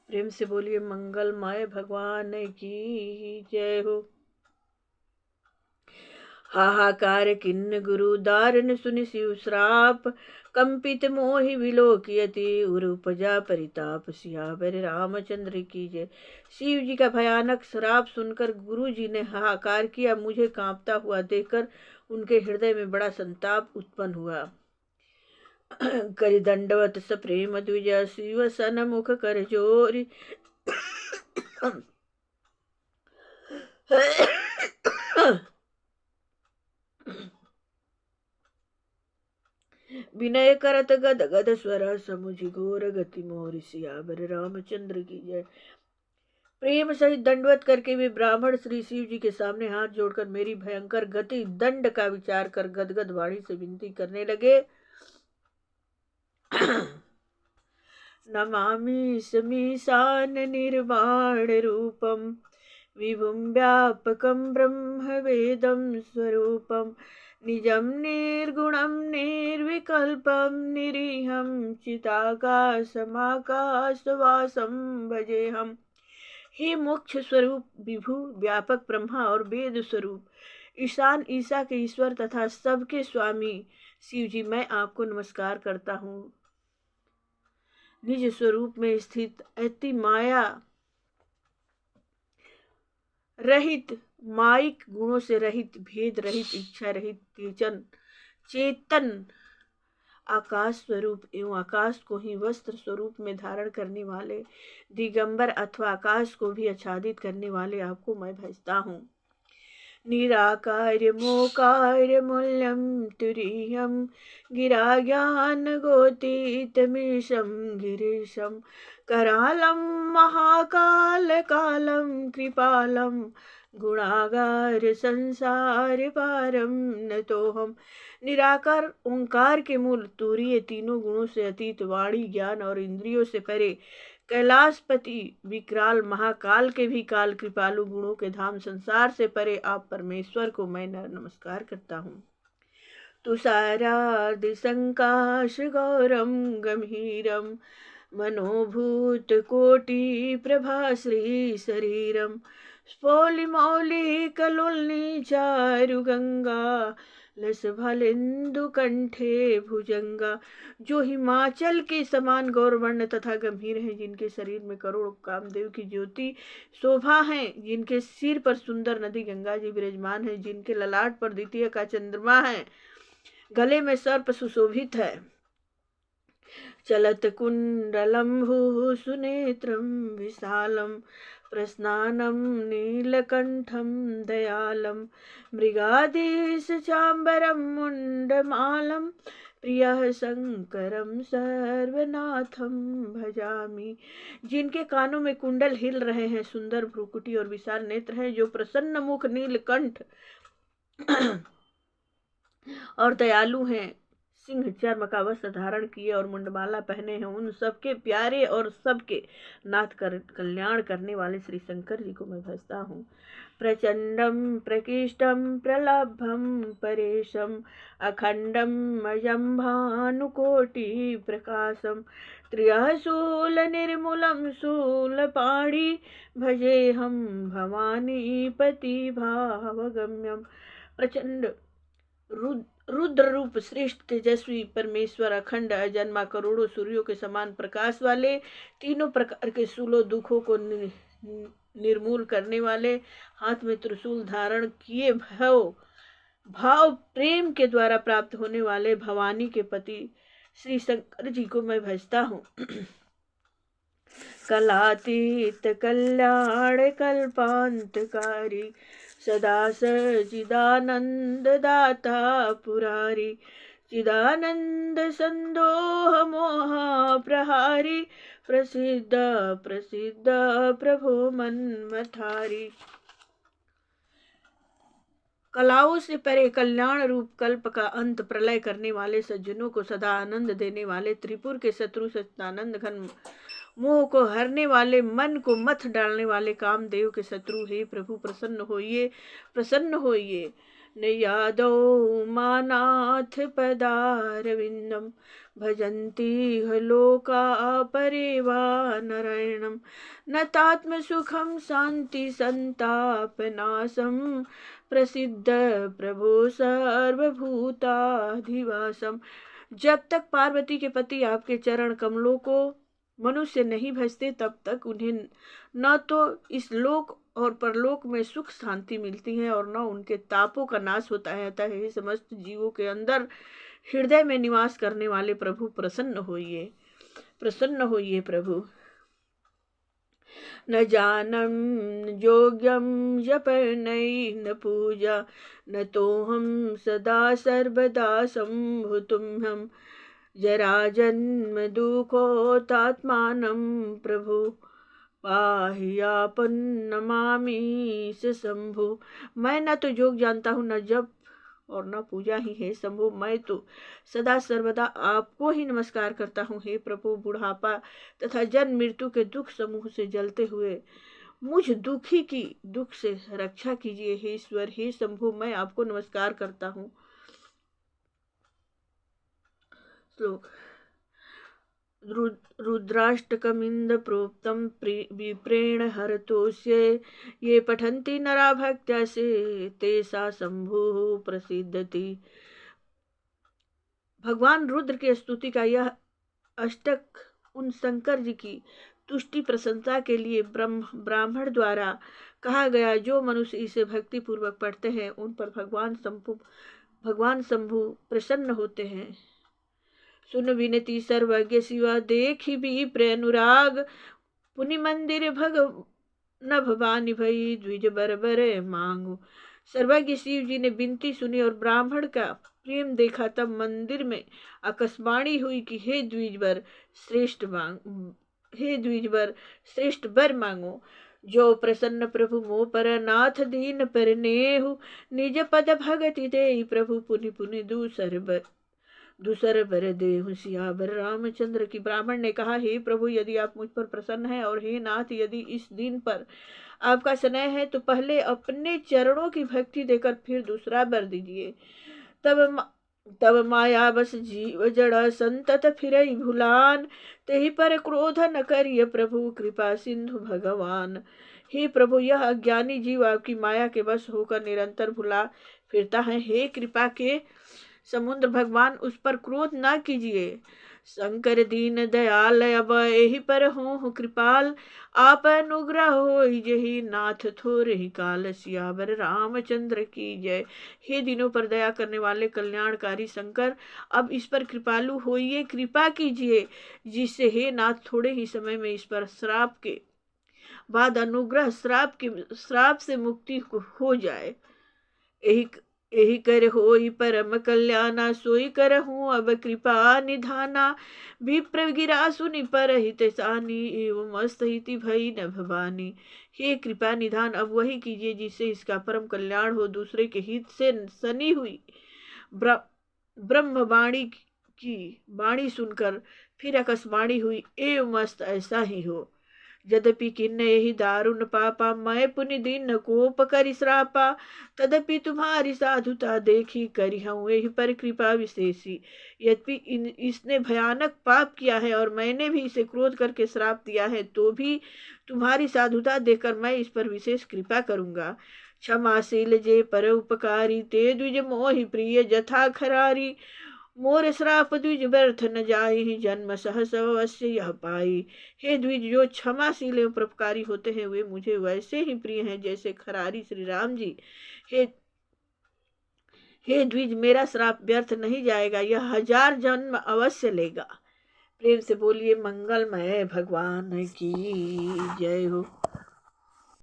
प्रेम से बोलिए मंगलमय भगवान की जय हो। हाहाकार किन्न गुरु दारन सुनि शिव श्राप, कंपित मोहि विलोकियति उर उपजा परिताप। सियावर रामचंद्र की जय। शिव जी का भयानक श्राप सुनकर गुरु जी ने हाहाकार किया। मुझे कांपता हुआ देखकर उनके हृदय में बड़ा संताप उत्पन्न हुआ। करि दंडवत सप्रेम द्विज, शिव सन मुख कर जोरी। विनय करत गद गद स्वर, समुझि घोर गति मोर। सियावर रामचंद्र की जय। प्रेम सहित दंडवत करके वे ब्राह्मण श्री शिव जी के सामने हाथ जोड़कर मेरी भयंकर गति दंड का विचार कर गदगद वाणी से विनती करने लगे। नमामि समीशान निर्वाण रूपम, विभुं व्यापकं ब्रह्म वेदं स्वरूपम। निजं निर्गुणं निर्विकल्पं निरीहं चिदाकाशमाकाशवासं भजेहम्। हे मोक्ष स्वरूप विभु व्यापक ब्रह्मा और वेद स्वरूप ईशान ईसा के ईश्वर तथा सबके स्वामी शिव जी, मैं आपको नमस्कार करता हूँ। निज स्वरूप में स्थित अति माया रहित, माइक गुणों से रहित, भेद रहित, इच्छा रहित, चेतन आकाश स्वरूप एवं आकाश को ही वस्त्र स्वरूप में धारण करने वाले दिगंबर अथवा आकाश को भी आच्छादित करने वाले आपको मैं भजता हूँ। निराकार्य मोकार्य मूल्यं तुरीयं, गिरा ज्ञान गोतीतमीशं गिरीशं। करालं महाकाल कालं कृपालं, गुणागार संसार पारम नतोहम। निराकार ओंकार के मूल, तुरीय, तीनों गुणों से अतीत, वाणी ज्ञान और इंद्रियों से परे, कैलाशपति विकराल महाकाल के भी काल, कृपालु गुणों के धाम, संसार से परे आप परमेश्वर को मैं नमस्कार करता हूँ। तुषारादि संकाश गौरम गंभीरम, मनोभूत कोटि प्रभा श्री शरीरम। स्फोलिमौलि कलोलनी चारु गंगा, लस भलेन्दु कंठे भुजंगा। जो हिमाचल के समान गौरवर्ण तथा गंभीर हैं, जिनके शरीर में करोड़ कामदेव की ज्योति शोभा है, जिनके सिर पर सुंदर नदी गंगा जी विराजमान है, जिनके ललाट पर द्वितीय का चंद्रमा है, गले में सर्प सुशोभित है। चलत कुंडलम्भु सुनेत्रम विशालम, प्रस्नानम नीलकंठम दयालम। मृगाधीश चांबरम मुंडमालम, प्रियः शंकरम सर्वनाथम भजामि। जिनके कानों में कुंडल हिल रहे हैं, सुंदर भ्रुकुटी और विशाल नेत्र हैं, जो प्रसन्न मुख, नीलकंठ और दयालु हैं, सिंह चर्म का वस्त्र धारण किए और मुंडमाला पहने हैं, उन सबके प्यारे और सबके नाथ कल्याण करने वाले श्री शंकर जी को मैं भजता हूँ। प्रचंडम प्रकृष्टम प्रलभम परेशम, अखंडम अजम भानुकोटि प्रकाशम। त्रियशूल निर्मूलम शूलपाणि, भजे हम भवानी पति भावगम्यम। प्रचंड रुद्र रूप, श्रेष्ठ तेजस्वी परमेश्वर, अखंड अजन्मा, करोड़ों सूर्यों के समान प्रकाश वाले, तीनों प्रकार के शूलों दुखों को निर्मूल करने वाले, हाथ में त्रिशूल धारण किए भाव प्रेम के द्वारा प्राप्त होने वाले भवानी के पति श्री शंकर जी को मैं भजता हूँ। कलातीत कल्याण कल्पांतकारी, सदा सचिदानंद दाता पुरारी। चिदानंद संदोह मोह प्रहारी, प्रसिद्ध प्रसिद्ध प्रभु मनमथारी। कलाओं से परे कल्याण रूप कल्प का अंत, प्रलय करने वाले, सज्जनों को सदा आनंद देने वाले, त्रिपुर के शत्रु सच्चिदानंद घन, मोह को हरने वाले, मन को मथ डालने वाले, कामदेव के शत्रु, हे प्रभु प्रसन्न होइए प्रसन्न होइए। न यादौ मानाथ पदारविन्दं भजन्ति ह लोका परेवा नारायणं न तात्मसुखं शान्ति संतापनाशं प्रसिद्ध प्रभो सर्वभूताधिवासम। जब तक पार्वती के पति आपके चरण कमलों को मनुष्य नहीं भजते तब तक उन्हें न तो इस लोक और परलोक में सुख शांति मिलती है और न उनके तापों का नाश होता है। अतः हे समस्त जीवों के अंदर हृदय में निवास करने वाले प्रभु प्रसन्न होइए प्रभु। न जानम योग्यम जपनई न पूजा न तो हम सदा सर्वदा संभुतुम हम जरा जन्म दुखोतात्मानं प्रभु पाह्यापन नमामि शंभु। मैं न तो योग जानता हूँ न जप और न पूजा ही है शंभु, मैं तो सदा सर्वदा आपको ही नमस्कार करता हूँ। हे प्रभु, बुढ़ापा तथा जन्म मृत्यु के दुख समूह से जलते हुए मुझ दुखी की दुख से रक्षा कीजिए। हे ईश्वर, हे शंभु, मैं आपको नमस्कार करता हूँ। श्लोक रुद्राष्टकमिंद प्रोक्तम विप्रेण हरतोष्ये ये पठन्ति नरा भक्त्या से तेसा शंभु प्रसिद्धति। भगवान रुद्र के स्तुति का यह अष्टक उन शंकर जी की तुष्टि प्रशंसा के लिए ब्राह्मण द्वारा कहा गया। जो मनुष्य इसे भक्ति पूर्वक पढ़ते हैं उन पर भगवान शंभु प्रसन्न होते हैं। सुन विनती सर्वज्ञ शिवा देखी भी प्रेनुराग पुनि मंदिर भग न भवानी भई द्विज बर मांगू। सर्वज्ञ शिव जी ने विनती सुनी और ब्राह्मण का प्रेम देखा। तब मंदिर में आकाशवाणी हुई कि हे द्विजवर श्रेष्ठ वर मांगो। जो प्रसन्न प्रभु मोह पर नाथ दीन पर नेहु निज पद भगति दे प्रभु पुनि पुनि दूसर बर देहु सियावर रामचंद्र की। ब्राह्मण ने कहा, हे प्रभु, यदि आप मुझ पर प्रसन्न हैं और हे नाथ, यदि इस दिन पर आपका स्नेह है तो पहले अपने चरणों की भक्ति देकर फिर दूसरा बर दीजिए। तब माया बस जीव जड़ा संतत फिरई भुलान तेहि पर क्रोध न करिय प्रभु कृपा सिंधु भगवान। हे प्रभु, यह अज्ञानी जीव आपकी माया के वश होकर निरंतर भुला फिरता है। हे कृपा के समुद्र भगवान, उस पर क्रोध न कीजिए। शंकर दीन दयाल अब यही पर हो कृपाल आप अनुग्रह हो जही नाथ थोरे ही काल सियावर रामचंद्र की जय। हे दिनों पर दया करने वाले कल्याणकारी शंकर, अब इस पर कृपालु होइए, कृपा कीजिए, जिससे हे नाथ थोड़े ही समय में इस पर श्राप के बाद अनुग्रह श्राप से मुक्ति हो जाए। यही कर होई परम कल्याणा सोई करहूँ अब कृपा निधाना। विप्र गिरा सुनि पर हित सानी एवं मस्त हिति भई न भवानी। हे कृपा निधान, अब वही कीजिए जिससे इसका परम कल्याण हो। दूसरे के हित से सनी हुई ब्रह्मवाणी की वाणी सुनकर फिर आकाशवाणी हुई एवं मस्त ऐसा ही हो। यद्यपि किन्न यही दारुण पापा मैं पुनि दीन कोप करि श्रापा। तदपि तुम्हारी साधुता देखी करी हूँ यही पर कृपा विशेषी। यद्यपि इसने भयानक पाप किया है और मैंने भी इसे क्रोध करके श्राप दिया है, तो भी तुम्हारी साधुता देखकर मैं इस पर विशेष कृपा करूँगा। क्षमाशील जे पर उपकारी ते द्विज मोहि प्रिय जथा खरारी। मोर श्राप द्विज व्यर्थ न जाहि जन्म सहस अवश्य यह पाई। हे द्विज, जो क्षमाशील एवं परोपकारी होते हैं वे मुझे वैसे ही प्रिय हैं जैसे खरारी श्री राम जी। हे द्विज, मेरा श्राप व्यर्थ नहीं जाएगा, यह 1000 जन्म अवश्य लेगा। प्रेम से बोलिए मंगलमय भगवान की जय हो।